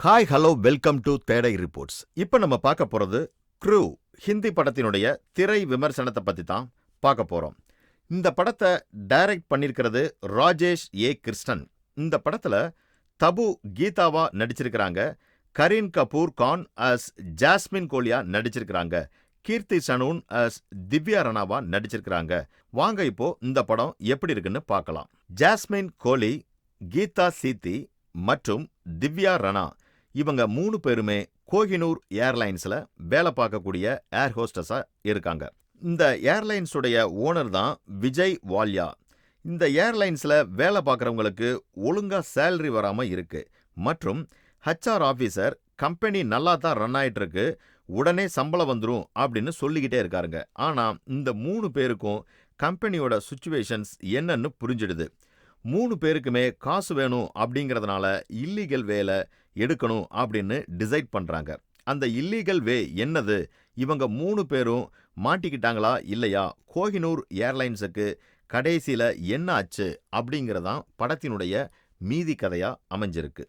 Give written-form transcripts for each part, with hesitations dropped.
Hi hello welcome to today reports. இப்போ நம்ம பார்க்க போகிறது க்ரூ ஹிந்தி படத்தினுடைய திரை விமர்சனத்தை பற்றி தான் பார்க்க போகிறோம். இந்த படத்தை டைரக்ட் பண்ணியிருக்கிறது ராஜேஷ் ஏ கிருஷ்ணன். இந்த படத்தில் தபு கீதாவா நடிச்சிருக்கிறாங்க. கரீன் கபூர் கான் அஸ் ஜாஸ்மின் கோலியா நடிச்சிருக்கிறாங்க. கீர்த்தி சனூன் அஸ் திவ்யா ரனாவா நடிச்சிருக்கிறாங்க. வாங்க இப்போ இந்த படம் எப்படி இருக்குன்னு பார்க்கலாம். ஜாஸ்மின் கோலி, கீதா சீத்தி மற்றும் திவ்யா ரனா இவங்க 3 பேருமே கோஹினூர் ஏர்லைன்ஸில் வேலை பார்க்கக்கூடிய ஏர் ஹோஸ்டஸா இருக்காங்க. இந்த ஏர்லைன்ஸுடைய ஓனர் தான் விஜய் வால்யா. இந்த ஏர்லைன்ஸில் வேலை பார்க்குறவங்களுக்கு ஒழுங்காக சேலரி வராமல் இருக்கு மற்றும் ஹெச்ஆர் ஆஃபீஸர் கம்பெனி நல்லா தான் ரன் ஆகிட்டு இருக்கு, உடனே சம்பளம் வந்துடும் அப்படின்னு சொல்லிக்கிட்டே இருக்காருங்க. ஆனால் இந்த 3 பேருக்கும் கம்பெனியோட சுச்சுவேஷன்ஸ் என்னன்னு புரிஞ்சிடுது. 3 பேருக்குமே காசு வேணும் அப்படிங்கிறதுனால இல்லீகல் வேலை எடுக்கணும் அப்படின்னு டிசைட் பண்ணுறாங்க. அந்த இல்லீகல் வே என்னது, இவங்க 3 பேரும் மாட்டிக்கிட்டாங்களா இல்லையா, கோஹினூர் ஏர்லைன்ஸுக்கு கடைசியில் என்ன ஆச்சு அப்படிங்கிறதான் படத்தினுடைய மீதி கதையாக அமைஞ்சிருக்கு.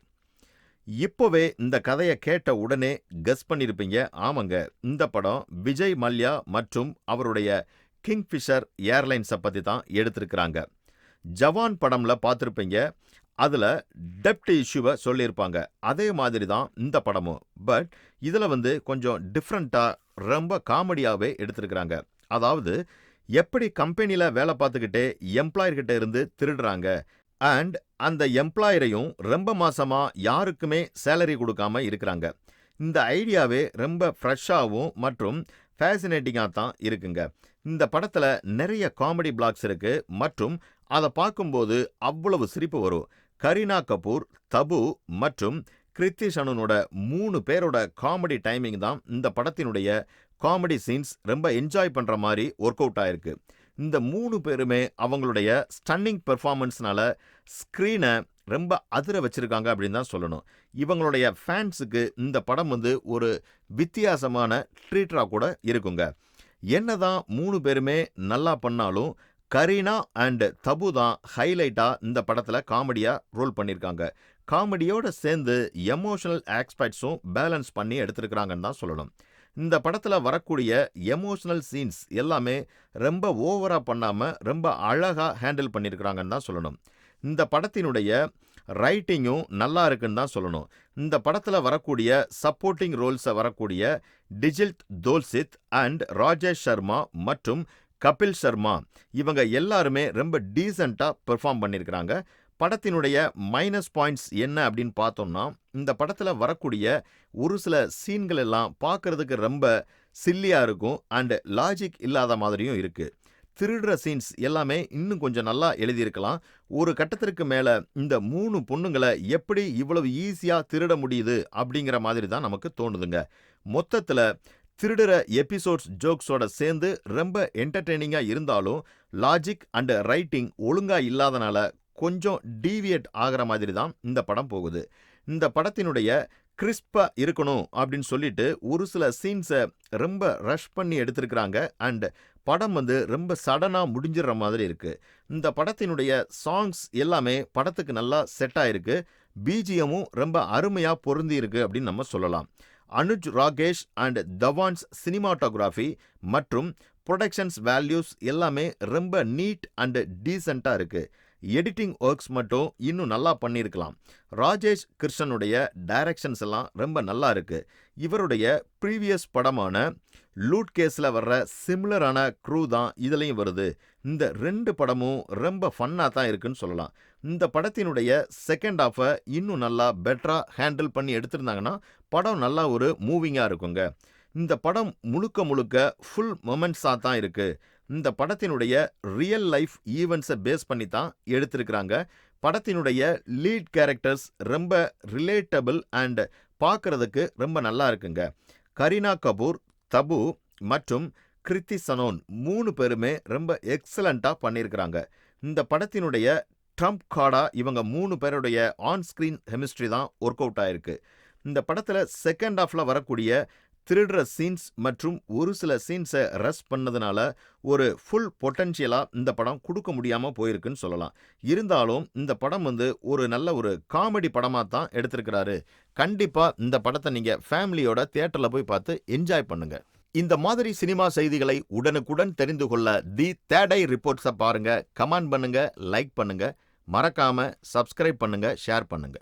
இப்போவே இந்த கதையை கேட்ட உடனே கெஸ் பண்ணியிருப்பீங்க. ஆமாங்க, இந்த படம் விஜய் மல்யா மற்றும் அவருடைய கிங்ஃபிஷர் ஏர்லைன்ஸை பற்றி தான் எடுத்திருக்கிறாங்க. ஜவான் படம்ல பார்த்துருப்பீங்க, அதில் டெப்ட் இஷ்யூவை சொல்லியிருப்பாங்க. அதே மாதிரி தான் இந்த படமும். பட் இதில் கொஞ்சம் டிஃப்ரெண்ட்டாக ரொம்ப காமெடியாகவே எடுத்திருக்கிறாங்க. அதாவது எப்படி கம்பெனியில் வேலை பார்த்துக்கிட்டே எம்ப்ளாயர்கிட்ட இருந்து திருடுறாங்க அண்ட் அந்த எம்ப்ளாயரையும் ரொம்ப மாசமாக யாருக்குமே சேலரி கொடுக்காம இருக்கிறாங்க. இந்த ஐடியாவே ரொம்ப ஃப்ரெஷ்ஷாகவும் மற்றும் ஃபேசினேட்டிங்காக தான் இருக்குங்க. இந்த படத்தில் நிறைய காமெடி பிளாக்ஸ் இருக்கு மற்றும் அதை பார்க்கும்போது அவ்வளவு சிரிப்பு வரும். கரீனா கபூர், தபு மற்றும் கிருத்தி சனூனோட 3 பேரோட காமெடி டைமிங் தான் இந்த படத்தினுடைய காமெடி சீன்ஸ் ரொம்ப என்ஜாய் பண்ணுற மாதிரி ஒர்க் அவுட் ஆயிருக்கு. இந்த 3 பேருமே அவங்களுடைய ஸ்டன்னிங் பெர்ஃபார்மன்ஸ்னால ஸ்க்ரீனை ரொம்ப அதிர வச்சிருக்காங்க அப்படின்னு தான் சொல்லணும். இவங்களுடைய ஃபேன்ஸுக்கு இந்த படம் ஒரு வித்தியாசமான ட்ரீட்டராக கூட இருக்குங்க. என்னதான் 3 பேருமே நல்லா பண்ணாலும் கரீனா அண்ட் தபு தான் ஹைலைட்டாக இந்த படத்தில் காமெடியாக ரோல் பண்ணியிருக்காங்க. காமெடியோடு சேர்ந்து எமோஷனல் ஆஸ்பெக்ட்ஸும் பேலன்ஸ் பண்ணி எடுத்திருக்கிறாங்கன்னு தான் சொல்லணும். இந்த படத்தில் வரக்கூடிய எமோஷனல் சீன்ஸ் எல்லாமே ரொம்ப ஓவராக பண்ணாமல் ரொம்ப அழகாக ஹேண்டில் பண்ணியிருக்கிறாங்கன்னு தான் சொல்லணும். இந்த படத்தினுடைய ரைட்டிங்கும் நல்லா இருக்குன்னு தான் சொல்லணும். இந்த படத்தில் வரக்கூடிய சப்போர்ட்டிங் ரோல்ஸை வரக்கூடிய டிஜில் தோல்சித் அண்ட் ராஜேஷ் சர்மா மற்றும் கபில் சர்மா இவங்க எல்லாருமே ரொம்ப டீசெண்டாக பெர்ஃபார்ம் பண்ணியிருக்கிறாங்க. படத்தினுடைய மைனஸ் பாயிண்ட்ஸ் என்ன அப்படின்னு பார்த்தோம்னா, இந்த படத்தில் வரக்கூடிய ஒரு சில சீன்கள் எல்லாம் பார்க்கறதுக்கு ரொம்ப சில்லியாக இருக்கும் அண்ட் லாஜிக் இல்லாத மாதிரியும் இருக்குது. திருடுற சீன்ஸ் எல்லாமே இன்னும் கொஞ்சம் நல்லா எழுதியிருக்கலாம். ஒரு கட்டத்திற்கு மேலே இந்த 3 பொண்ணுங்களை எப்படி இவ்வளவு ஈஸியாக திருட முடியுது அப்படிங்கிற மாதிரி தான் நமக்கு தோணுதுங்க. மொத்தத்தில் திருடுற எபிசோட்ஸ் ஜோக்ஸோட சேர்ந்து ரொம்ப என்டர்டெய்னிங்காக இருந்தாலும் லாஜிக் அண்ட் ரைட்டிங் ஒழுங்காக இல்லாதனால கொஞ்சம் டீவியேட் ஆகிற மாதிரி தான் இந்த படம் போகுது. இந்த படத்தினுடைய கிறிஸ்பாக இருக்கணும் அப்படின்னு சொல்லிட்டு ஒரு சில சீன்ஸை ரொம்ப ரஷ் பண்ணி எடுத்திருக்கிறாங்க அண்ட் படம் ரொம்ப சடனாக முடிஞ்சிடுற மாதிரி இருக்குது. இந்த படத்தினுடைய சாங்ஸ் எல்லாமே படத்துக்கு நல்லா செட் ஆகிருக்கு. பிஜிஎம்மும் ரொம்ப அருமையாக பொருந்தி இருக்கு அப்படின்னு நம்ம சொல்லலாம். அனுஜ் ராகேஷ் அண்ட் தவான்ஸ் சினிமாட்டோகிராஃபி மற்றும் ப்ரொடக்ஷன்ஸ் வேல்யூஸ் எல்லாமே ரொம்ப நீட் அண்ட் டீசெண்டாக இருக்குது. எடிட்டிங் ஒர்க்ஸ் மட்டும் இன்னும் நல்லா பண்ணியிருக்கலாம். ராஜேஷ் கிருஷ்ணனுடைய டைரக்ஷன்ஸ் எல்லாம் ரொம்ப நல்லா இருக்கு. இவருடைய ப்ரீவியஸ் படமான லூட் கேஸில் வர்ற சிமிலரான க்ரூ தான் இதுலேயும் வருது. இந்த 2 படமும் ரொம்ப ஃபன்னாக தான் இருக்குன்னு சொல்லலாம். இந்த படத்தினுடைய செகண்ட் ஹாஃபை இன்னும் நல்லா பெட்டராக ஹேண்டில் பண்ணி எடுத்திருந்தாங்கன்னா படம் நல்லா ஒரு மூவிங்காக இருக்குங்க. இந்த படம் முழுக்க ஃபுல் மொமெண்ட்ஸாக தான் இருக்குது. இந்த படத்தினுடைய ரியல் லைஃப் ஈவெண்ட்ஸை பேஸ் பண்ணி தான் எடுத்திருக்கிறாங்க. படத்தினுடைய லீட் கேரக்டர்ஸ் ரொம்ப ரிலேட்டபிள் அண்ட் பார்க்கறதுக்கு ரொம்ப நல்லா இருக்குங்க. கரீனா கபூர், தபு மற்றும் கிருத்தி சனோன் 3 பேருமே ரொம்ப எக்ஸலண்ட்டாக பண்ணியிருக்கிறாங்க. இந்த படத்தினுடைய ட்ரம்ப் கார்டாக இவங்க 3 பேருடைய ஆன் ஸ்க்ரீன் கெமிஸ்ட்ரி தான் ஒர்க் அவுட் ஆயிருக்கு. இந்த படத்தில் செகண்ட் ஹாஃபில் வரக்கூடிய திருடுற சீன்ஸ் மற்றும் ஒரு சில சீன்ஸை ரஷ் பண்ணதுனால ஒரு ஃபுல் பொட்டன்ஷியலா இந்த படம் கொடுக்க முடியாம போயிருக்குன்னு சொல்லலாம். இருந்தாலும் இந்த படம் ஒரு நல்ல ஒரு காமெடி படமா தான் எடுத்திருக்கிறாரு. கண்டிப்பா இந்த படத்தை நீங்க ஃபேமிலியோட தியேட்டர்ல போய் பார்த்து என்ஜாய் பண்ணுங்க. இந்த மாதிரி சினிமா செய்திகளை உடனுக்குடன் தெரிந்து கொள்ள தி தேர்ட் ஐ ரிப்போர்ட்ஸை பாருங்க, கமெண்ட் பண்ணுங்க, லைக் பண்ணுங்க, மறக்காம சப்ஸ்கிரைப் பண்ணுங்க, ஷேர் பண்ணுங்க.